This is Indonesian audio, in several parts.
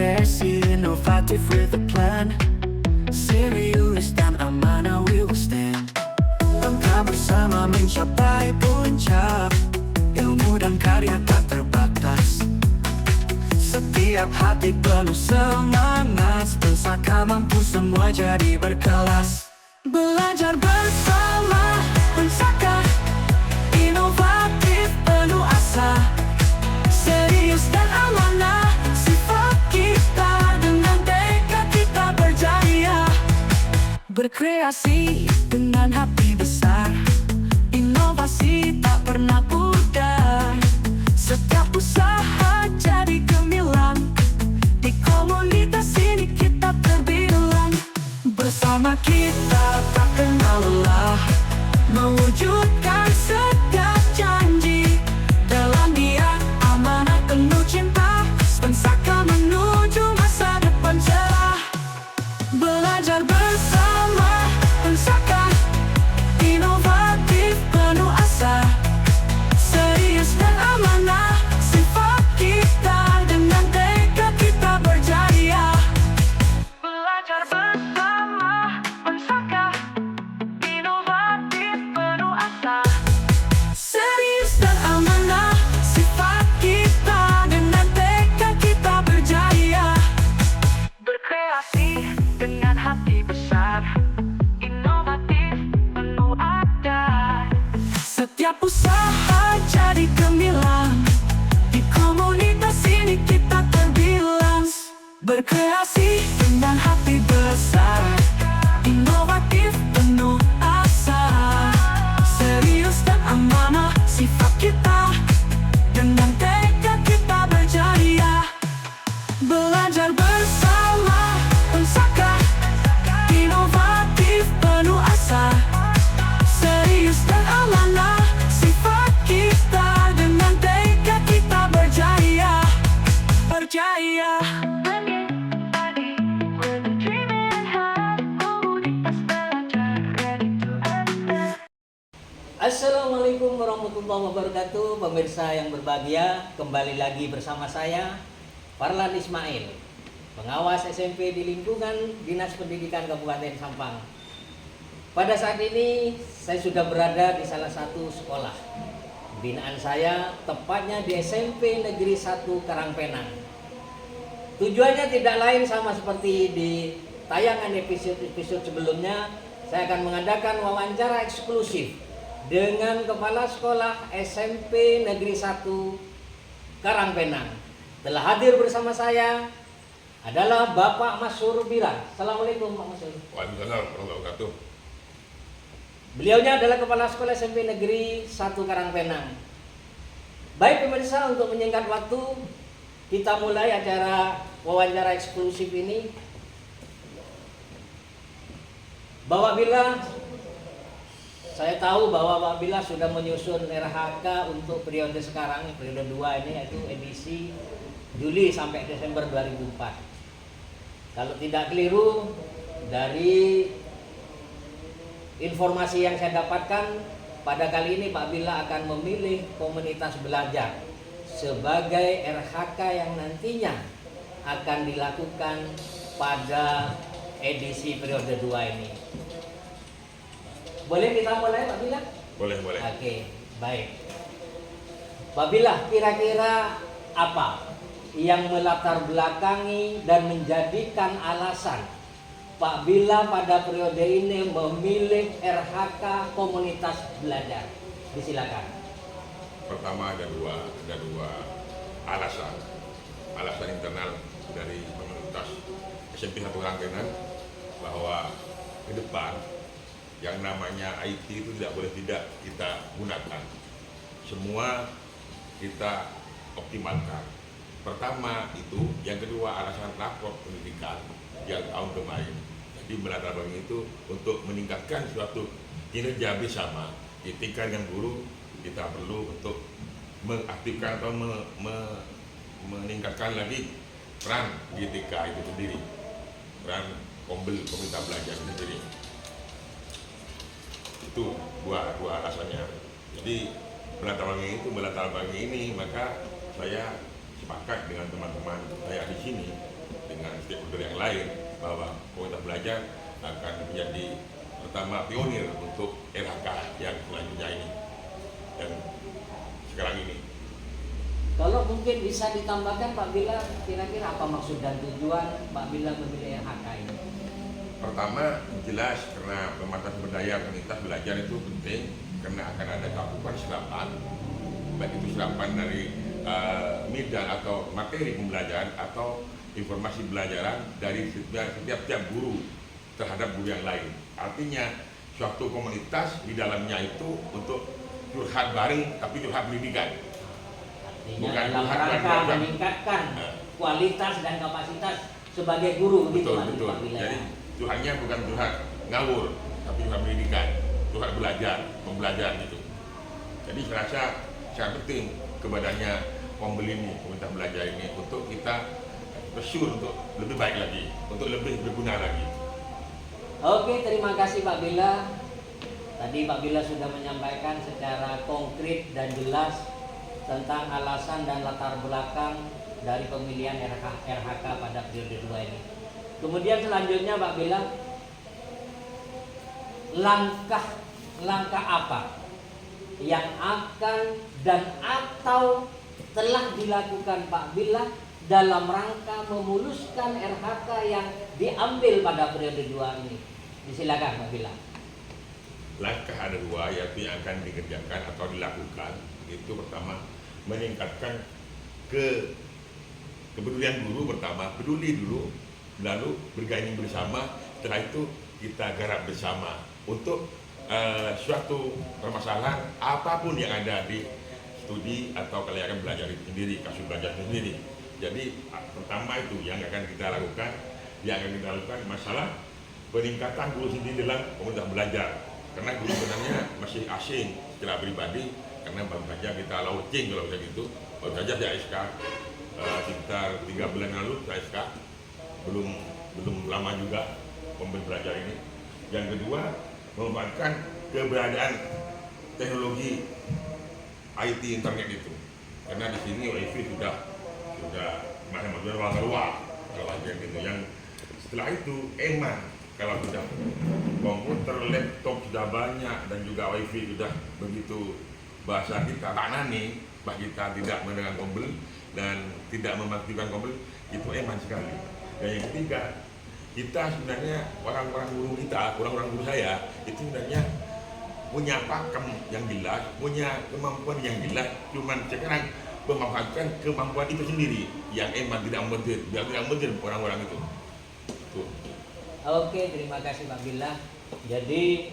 Berkreasi inovatif with a plan, serius dan amanah we will stand. Bangga bersama mencapai puncak, ilmu dan karya tak terbatas. Setiap hati penuh semangat, Pensaka mampu semua jadi berkelas. Belajar bersama Pensaka, inovatif penuh asa, serius dan amanah sifat kita, dengan tekad kita berjaya. Berkreasi dengan hati besar, inovasi tak pernah pudar. Setiap usaha jadi gemilang, di komunitas ini kita terbilang. Bersama kita tak kenal lelah, mewujudkan setiap janji. Dalam niat amanah penuh cinta, Pensaka menuju masa depan cerah. Belajar bersama Pensaka, inovatif penuh asa, serius dan amanah sifat kita, dengan tekad kita berjaya. Belajar bersama Pensaka, inovatif penuh asa, serius dan amanah sifat kita, dengan tekad kita berjaya. Berkreasi dengan hati besar, inovatif penuh ada. Setiap usaha jadi gemilang, di komunitas ini kita terbilang. Berkreasi dengan hati besar, inovatif penuh asa, serius dan amanah sifat kita, dengan tekad kita berjaya. Belajar bersama Pensaka, inovatif penuh asa, serius dan amanah sifat kita, dengan tekad kita berjaya. Berjaya. Assalamualaikum warahmatullahi wabarakatuh. Pemirsa yang berbahagia, kembali lagi bersama saya Farlan Ismail, pengawas SMP di lingkungan Dinas Pendidikan Kabupaten Sampang. Pada saat ini saya sudah berada di salah satu sekolah binaan saya, tepatnya di SMP Negeri 1 Karangpenang. Tujuannya tidak lain sama seperti di tayangan episode sebelumnya. Saya akan mengadakan wawancara eksklusif dengan Kepala Sekolah SMP Negeri 1 Karangpenang. Telah hadir bersama saya adalah Bapak Masur Biran. Assalamualaikum Pak Masur. Waalaikumsalam warahmatullahi wabarakatuh. Beliaunya adalah Kepala Sekolah SMP Negeri 1 Karangpenang. Baik pemirsa, untuk menyingkat waktu, kita mulai acara wawancara eksklusif ini. Saya tahu bahwa Pak Bila sudah menyusun RHK untuk periode sekarang, periode 2 ini, yaitu edisi Juli sampai Desember 2004. Kalau tidak keliru, dari informasi yang saya dapatkan, pada kali ini Pak Bila akan memilih komunitas belajar sebagai RHK yang nantinya akan dilakukan pada edisi periode 2 ini. Boleh kita mulai Pak Bila? Boleh. Oke, baik. Pak Bila, kira-kira apa yang melatar belakangi dan menjadikan alasan Pak Bila pada periode ini memilih RHK komunitas belajar? Disilakan. Pertama ada dua alasan. Alasan internal dari komunitas SMP 1 Karangpenang, bahwa ke depan yang namanya IT itu tidak boleh tidak kita gunakan. Semua kita optimalkan. Pertama itu, yang kedua alasan rapor pendidikan yang tahun kemarin. Jadi melatar belakang itu untuk meningkatkan suatu kinerja bersama di tingkat yang guru, kita perlu untuk mengaktifkan atau meningkatkan lagi peran GTK itu sendiri, peran komunitas belajar itu sendiri. Itu dua alasannya. Jadi melatar belakang ini, maka saya sepakat dengan teman-teman saya di sini dengan stakeholder yang lain bahwa Komunitas Belajar akan menjadi pertama pionir untuk RHK yang selanjutnya ini dan sekarang ini. Kalau mungkin bisa ditambahkan Pak Bila, kira-kira apa maksud dan tujuan Pak Bila memilih RHK ini? Pertama, jelas karena pemanfaatan sumber daya komunitas belajar itu penting karena akan ada cakupan serapan, baik itu serapan dari medan atau materi pembelajaran atau informasi pembelajaran dari setiap guru terhadap guru yang lain. Artinya suatu komunitas di dalamnya itu untuk curhat bareng tapi curhat pendidikan. Artinya Bukan dalam curhat rangka bareng. meningkatkan kualitas dan kapasitas sebagai guru, begitu Betul. Pak Bila. Jadi curhatnya bukan curhat ngawur, tapi curhat pendidikan, curhat belajar, pembelajaran gitu. Jadi saya rasa sangat penting kepadanya pembeli ini, komunitas belajar ini untuk kita bersyukur untuk lebih baik lagi, untuk lebih berguna lagi. Oke, terima kasih Pak Bila. Tadi Pak Bila sudah menyampaikan secara konkret dan jelas tentang alasan dan latar belakang dari pemilihan RHK pada periode 2 ini. Kemudian selanjutnya Pak Bila, langkah apa yang akan dan atau telah dilakukan Pak Bila dalam rangka memuluskan RHK yang diambil pada periode 2 ini? Silakan Pak Bila. Langkah ada dua, yaitu yang akan dikerjakan atau dilakukan. Itu pertama, meningkatkan kepedulian guru. Pertama, peduli dulu, lalu bergaining bersama. Setelah itu kita garap bersama untuk suatu permasalahan apapun yang ada di studi atau kelayakan belajar itu sendiri, kasus belajar itu sendiri. Jadi pertama itu yang akan kita lakukan, masalah peningkatan guru sendiri dalam komunitas belajar. Karena guru sebenarnya masih asing secara pribadi, karena baru saja kita launching kalau bisa gitu. Baru saja saya SK sekitar 3 bulan lalu saya SK, belum lama juga pembelajaran belajar ini. Yang kedua, memanfaatkan keberadaan teknologi IT internet itu. Karena di sini WiFi sudah macam-macam luar kalau bagian itu. Yang setelah itu emang kalau sudah komputer, laptop sudah banyak dan juga WiFi sudah begitu, bahasa kita tanani, bah kita tidak mendengar kombel dan tidak memaktifkan kombel, itu eman sekali. Dan yang ketiga, kita sebenarnya orang-orang guru saya itu sebenarnya punya pakem yang jelas, punya kemampuan yang jelas, cuman sekarang memanfaatkan kemampuan itu sendiri yang eman tidak membentur orang-orang itu. Tuh. Oke, terima kasih Pak Bila. Jadi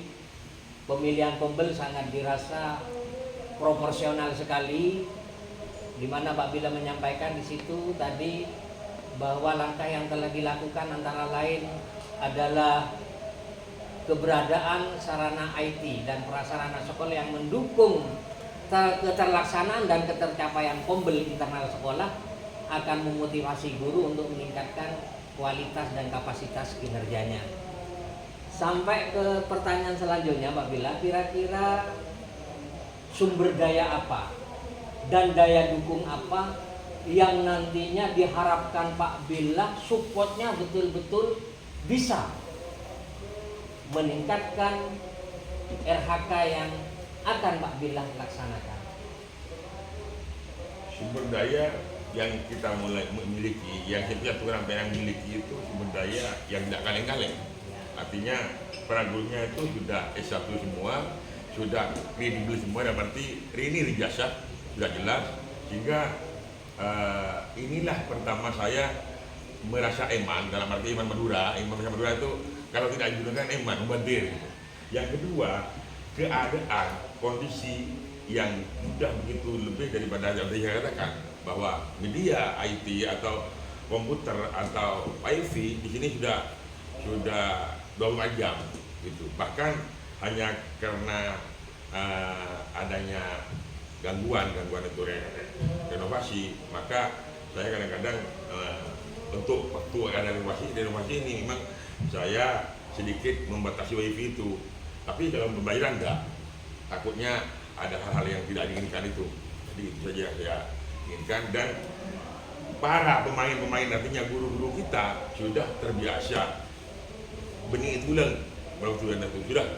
pemilihan kombel sangat dirasa proporsional sekali, di mana Pak Bila menyampaikan di situ tadi bahwa langkah yang telah dilakukan antara lain adalah keberadaan sarana IT dan prasarana sekolah yang mendukung keterlaksanaan dan ketercapaian kombel internal sekolah akan memotivasi guru untuk meningkatkan kualitas dan kapasitas kinerjanya. Sampai ke pertanyaan selanjutnya Pak Bila, kira-kira sumber daya apa dan daya dukung apa yang nantinya diharapkan Pak Bila supportnya betul-betul bisa meningkatkan RHK yang akan Pak Bila laksanakan? Sumber daya yang kita mulai memiliki, yang setiap orang yang miliki itu sumber daya yang tidak kaleng-kaleng. Artinya para gurunya itu sudah S1 semua, sudah kredibel semua, dan berarti ini ijazah sudah jelas. Sehingga inilah pertama saya merasa eman, dalam arti iman Madura itu kalau tidak digunakan eman, membantir. Yang kedua, keadaan kondisi yang sudah begitu lebih daripada yang saya katakan, bahwa media IT atau komputer atau WiFi di sini sudah 24 jam gitu. Bahkan hanya karena adanya gangguan itu renovasi, maka saya kadang-kadang untuk waktu ada renovasi ini memang saya sedikit membatasi WiFi itu. Tapi dalam pembayaran enggak, takutnya ada hal-hal yang tidak diinginkan itu. Jadi itu saja saya inginkan. Dan para pemain-pemain, artinya guru-guru kita sudah terbiasa benih tulang,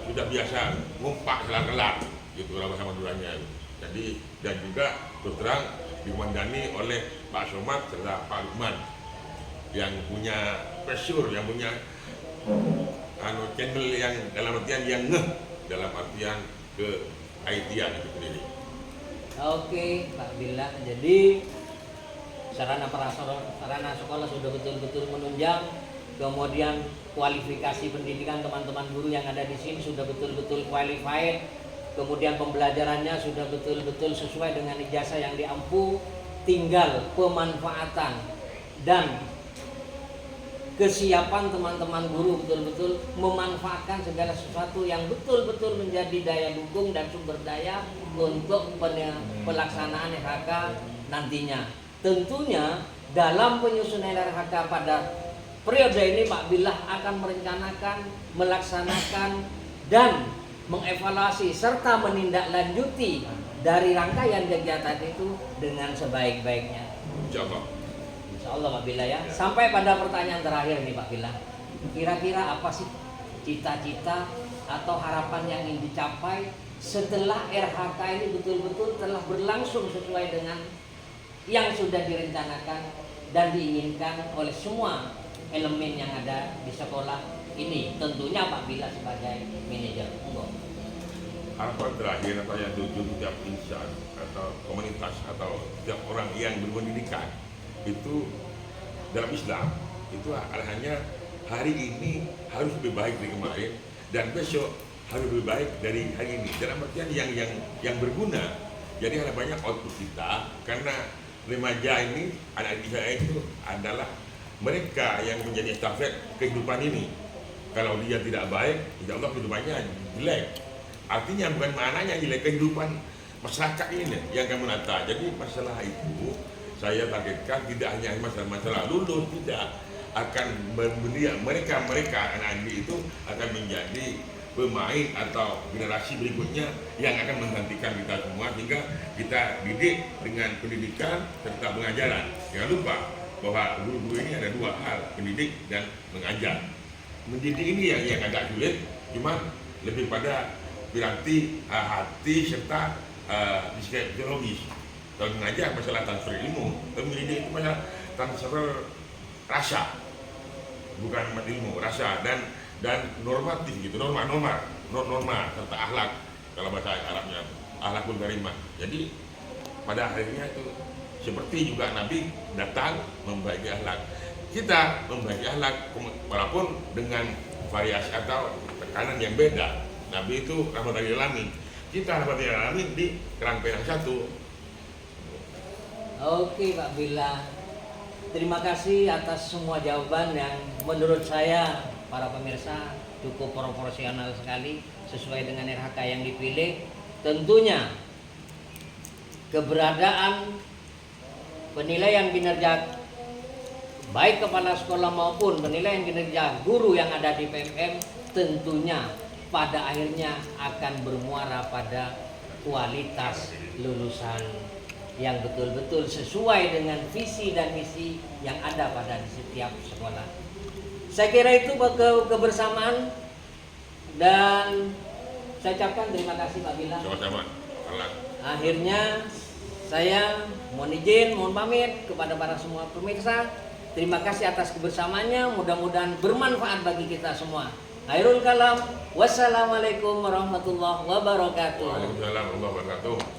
sudah biasa ngumpak kelar-kelar gitu lah bahasa Maduranya. Jadi dan juga terus terang dikomandani oleh Pak Somad serta Pak Lukman yang punya pressure, yang punya channel yang dalam artian yang dalam artian ke IT-an itu sendiri. Oke, Pak Billah. Jadi sarana prasarana sekolah sudah betul-betul menunjang, kemudian kualifikasi pendidikan teman-teman guru yang ada di sini sudah betul-betul qualified, kemudian pembelajarannya sudah betul-betul sesuai dengan ijazah yang diampu, tinggal pemanfaatan dan kesiapan teman-teman guru betul-betul memanfaatkan segala sesuatu yang betul-betul menjadi daya dukung dan sumber daya untuk pelaksanaan RHK nantinya. Tentunya dalam penyusunan RHK pada periode ini Pak Billah akan merencanakan, melaksanakan dan mengevaluasi serta menindaklanjuti dari rangkaian kegiatan itu dengan sebaik-baiknya. Insya Allah Pak Billah ya. Sampai pada pertanyaan terakhir nih Pak Billah. Kira-kira apa sih cita-cita atau harapan yang ingin dicapai setelah RHK ini betul-betul telah berlangsung sesuai dengan yang sudah direncanakan dan diinginkan oleh semua elemen yang ada di sekolah ini, tentunya Pak Billah sebagai manajer. Harapan terakhir atau yang tujuh setiap insan atau komunitas atau setiap orang yang berpendidikan itu dalam Islam itu hanya hari ini harus lebih baik dari kemarin dan besok harus lebih baik dari hari ini, dalam artian yang berguna. Jadi harapannya output kita, karena remaja ini, anak didik saya itu adalah mereka yang menjadi estafet kehidupan ini. Kalau dia tidak baik, insya Allah kehidupannya jelek. Artinya bukan maknanya jelek, kehidupan masyarakat ini yang akan menata. Jadi masalah itu saya targetkan tidak hanya masalah lulus, tidak akan mereka anak didik itu akan menjadi pemain atau generasi berikutnya yang akan menggantikan kita semua, sehingga kita didik dengan pendidikan serta pengajaran. Jangan lupa bahwa guru-guru ini ada dua hal, pendidik dan mengajar. Mendidik ini yang agak sulit, cuma lebih pada berarti hati serta psikologis. Kalau mengajar masalah transfer ilmu, tapi mendidik itu masalah transfer rasa, bukan ilmu, rasa dan normatif gitu, norma serta akhlak, kalau bahasa Arabnya akhlakul karimah. Jadi pada akhirnya itu seperti juga Nabi datang membaiki akhlak, kita membaiki akhlak walaupun dengan variasi atau tekanan yang beda. Nabi itu rahmatan lil alamin, kita rahmatan lil alamin di kerangkaian yang satu. Oke Pak Billah, terima kasih atas semua jawaban yang menurut saya para pemirsa cukup proporsional sekali sesuai dengan RHK yang dipilih. Tentunya keberadaan penilaian kinerja baik kepala sekolah maupun penilaian kinerja guru yang ada di PMM tentunya pada akhirnya akan bermuara pada kualitas lulusan yang betul-betul sesuai dengan visi dan misi yang ada pada di setiap sekolah. Saya kira itu kebersamaan dan saya ucapkan terima kasih Pak Billah. Sama-sama. Akhirnya saya mohon izin, mohon pamit kepada para semua pemirsa. Terima kasih atas kebersamaannya, mudah-mudahan bermanfaat bagi kita semua. Khairul kalam. Wassalamualaikum warahmatullahi wabarakatuh. Waalaikumsalam warahmatullahi wabarakatuh.